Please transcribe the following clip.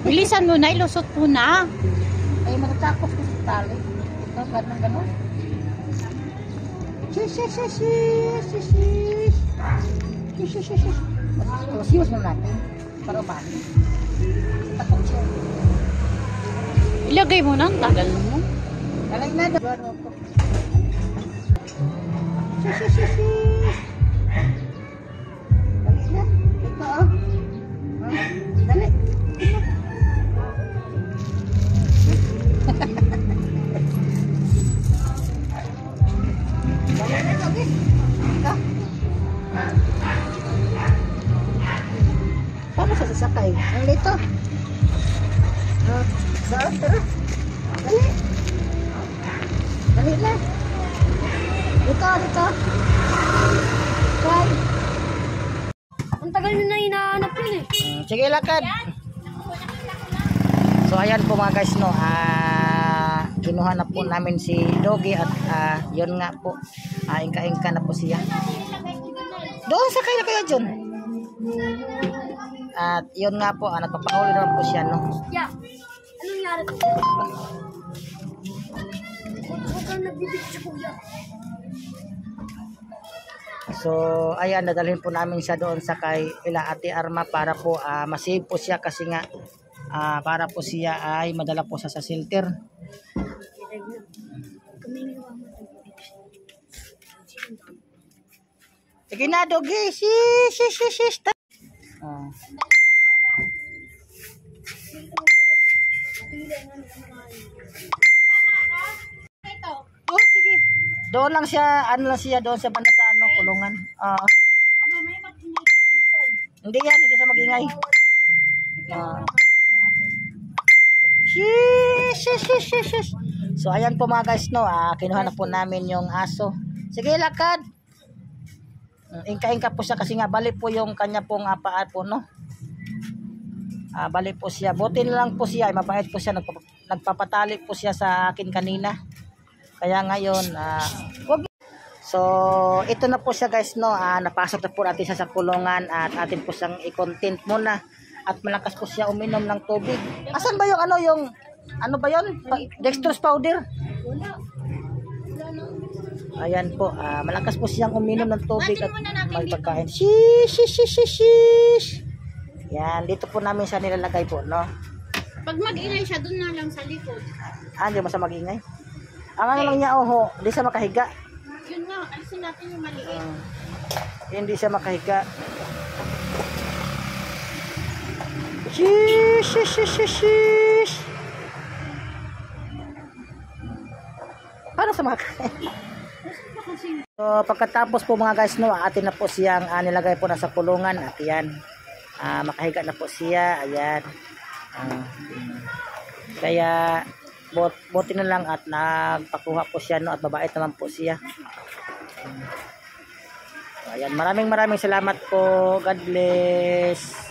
Bilisan mo na, ilusot mo na. Ay, matatakot ko sa tali. Ito, gano'n. Siwas mo natin. Para umani. Takot siya. Ilagay mo na, ang tagal mo. Alay na. Dali na. Ito, oh. Dali. Paano sa sasakay? Ang lito. Saan? Tara. Dali. Dali na. Dito. Kay. Ang tagal nyo na hinahanap yun eh. Sige, lakad. So, ayan po mga guys, no. Kinuha na po namin si Doggy at yun nga po. Ingka-ingka na po siya. Doon, sakay na kayo dyan. At yun nga po, nagpapahuli naman po siya, no. Yeah. Anong nangyari ko? Huwag kang nagbibig sa kuya. So, ayan, nadalhin po namin siya doon sa kay ila Ate Arma para po masave po siya kasi nga para po siya ay madala po sa shelter. Sige na, Doggy. Shish. Oh, sige. Doon lang siya, doon sa banda sa kulungan. Hindi siya mag-ingay. Shish. So, ayan po mga guys, no. Kinuha na po namin yung aso. Sige, lakad. Ingka-ingka po siya kasi nga bali po yung kanya pong paa po, no. Bali po siya. Buti na lang po siya. Mabait po siya. Nagpapatali po siya sa akin kanina. Kaya ngayon, so, ito na po siya guys, no. Napasok na po natin siya sa kulungan at atin po siyang i-content muna. At malakas po siya uminom ng tubig. Asan ba yung ano ba yun? Dextrose powder? Ayan po, malakas po siyang uminom ng tubig at magpagkain. Shish. Yan, dito po namin siya nilalagay po, no? Pag mag-ingay siya, doon na lang sa likod. Hindi mo siya mag-ingay? Ang ano lang niya, hindi siya makahiga. Yun nga, alisin natin yung maliit. Hindi siya makahiga. Shish. Paano sa makain? So, pagkatapos po mga guys, no, atin na po siyang nilagay po na sa kulungan at yan. Makahiga na po siya. Ayan. Kaya buti na lang at nagpakuha po siya, no, at babait naman po siya. Ayan, maraming salamat po. God bless.